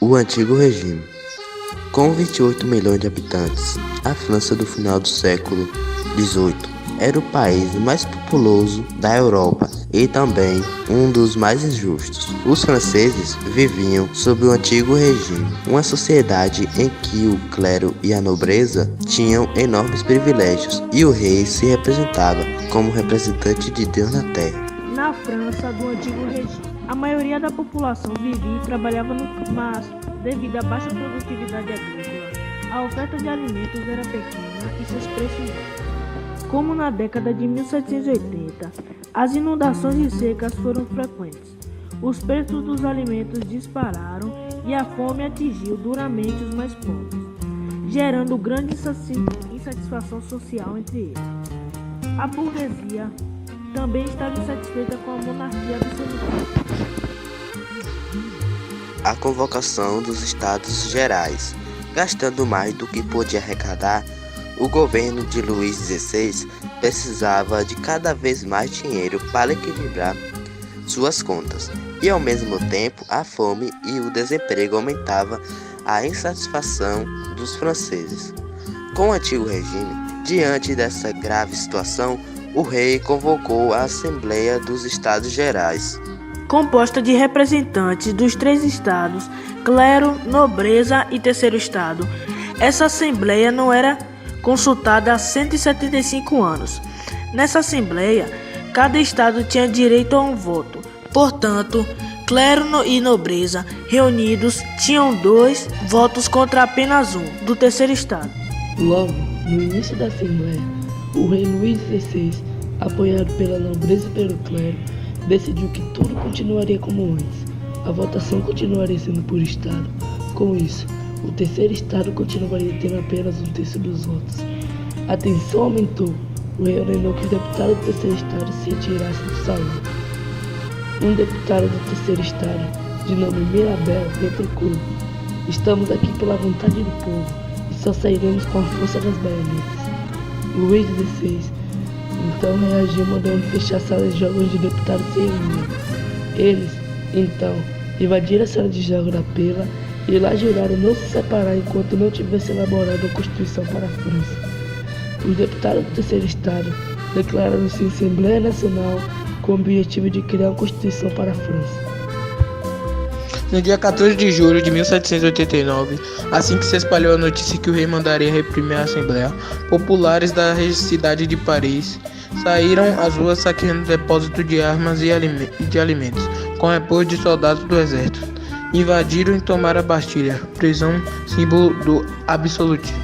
O antigo regime. Com 28 milhões de habitantes, a França do final do século XVIII era o país mais populoso da Europa e também um dos mais injustos. Os franceses viviam sob o antigo regime, uma sociedade em que o clero e a nobreza tinham enormes privilégios e o rei se representava como representante de Deus na terra. Na França do antigo regime, a maioria da população vivia e trabalhava no campo, devido à baixa produtividade agrícola, a oferta de alimentos era pequena e seus preços altos. Como na década de 1780, as inundações e secas foram frequentes. Os preços dos alimentos dispararam e a fome atingiu duramente os mais pobres, gerando grande insatisfação social entre eles. A burguesia também estava insatisfeita com a monarquia absolutista. A convocação dos Estados Gerais. Gastando mais do que podia arrecadar, o governo de Luís XVI precisava de cada vez mais dinheiro para equilibrar suas contas, e ao mesmo tempo a fome e o desemprego aumentavam a insatisfação dos franceses. Com o antigo regime, diante dessa grave situação, o rei convocou a Assembleia dos Estados Gerais, composta de representantes dos 3 estados, clero, nobreza e terceiro estado. Essa Assembleia não era consultada há 175 anos. Nessa Assembleia, cada estado tinha direito a um voto. Portanto, clero e nobreza reunidos tinham 2 votos contra apenas um, do terceiro estado. Logo, no início da Assembleia, o rei Luís XVI, apoiado pela nobreza e pelo clero, decidiu que tudo continuaria como antes. A votação continuaria sendo por estado. Com isso, o terceiro estado continuaria tendo apenas 1/3 dos votos. A tensão aumentou. O rei ordenou que os deputados do terceiro estado se retirassem do salão. Um deputado do terceiro estado, de nome Mirabel, replicou: "Estamos aqui pela vontade do povo e só sairemos com a força das baionetas." Luís XVI então reagiu mandando fechar a sala de jogos onde os deputados se reuniam. Eles, então, invadiram a sala de jogos da Pela e lá juraram não se separar enquanto não tivesse elaborado a Constituição para a França. Os deputados do terceiro estado declararam-se em Assembleia Nacional com o objetivo de criar uma Constituição para a França. No dia 14 de julho de 1789, assim que se espalhou a notícia que o rei mandaria reprimir a Assembleia, populares da cidade de Paris saíram às ruas saqueando depósitos de armas e de alimentos, com apoio de soldados do exército. Invadiram e tomaram a Bastilha, prisão símbolo do absolutismo.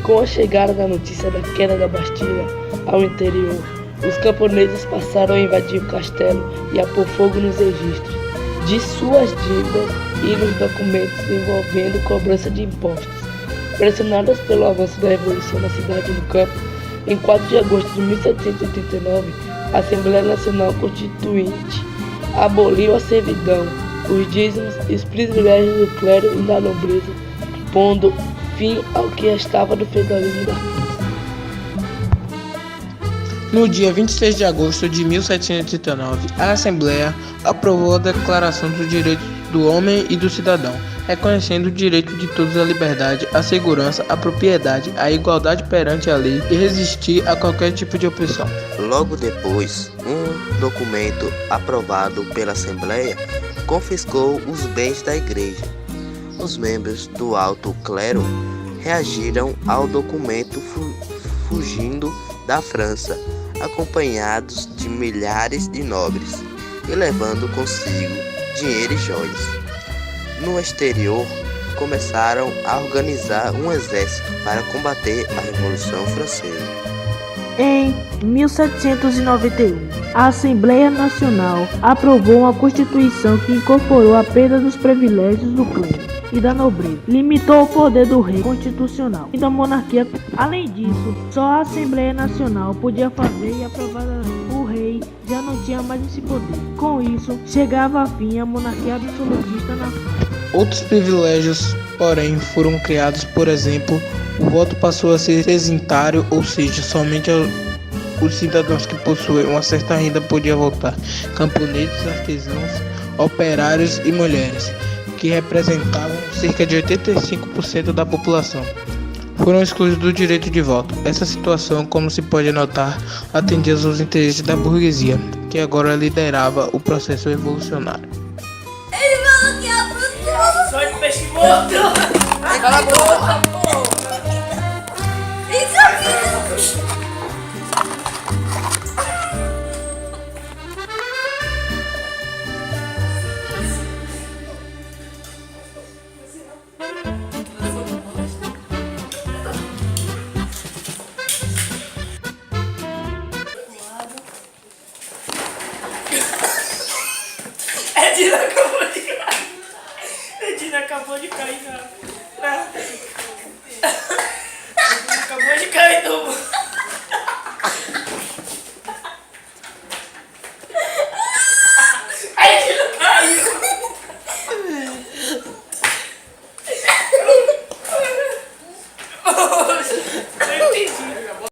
Com a chegada da notícia da queda da Bastilha ao interior, os camponeses passaram a invadir o castelo e a pôr fogo nos registros de suas dívidas e nos documentos envolvendo cobrança de impostos. Pressionadas pelo avanço da revolução na cidade e no campo, em 4 de agosto de 1789, a Assembleia Nacional Constituinte aboliu a servidão, os dízimos e os privilégios do clero e da nobreza, pondo fim ao que restava do feudalismo da França. No dia 26 de agosto de 1789, a Assembleia aprovou a Declaração dos Direitos do Homem e do Cidadão, reconhecendo o direito de todos à liberdade, à segurança, à propriedade, à igualdade perante a lei e resistir a qualquer tipo de opressão. Logo depois, um documento aprovado pela Assembleia confiscou os bens da Igreja. Os membros do alto clero reagiram ao documento fugindo da França, acompanhados de milhares de nobres e levando consigo dinheiro e joias. No exterior, começaram a organizar um exército para combater a Revolução Francesa. Em 1791, a Assembleia Nacional aprovou uma Constituição que incorporou a perda dos privilégios do clero e da nobreza, limitou o poder do rei constitucional e da monarquia. Além disso, só a Assembleia Nacional podia fazer e aprovar a lei. O rei já não tinha mais esse poder. Com isso, chegava a fim a monarquia absolutista na França. Outros privilégios, porém, foram criados. Por exemplo, o voto passou a ser cesintário, ou seja, somente os cidadãos que possuem uma certa renda podiam votar: camponeses, artesãos, operários e mulheres. que representavam cerca de 85% da população, foram excluídos do direito de voto. Essa situação, como se pode notar, atendia aos interesses da burguesia, que agora liderava o processo revolucionário. Ele falou que aproximou. Só de peixe morto! Cala a boca, porra! Isso aqui! Edina acabou de cair. Edina acabou de cair, cara.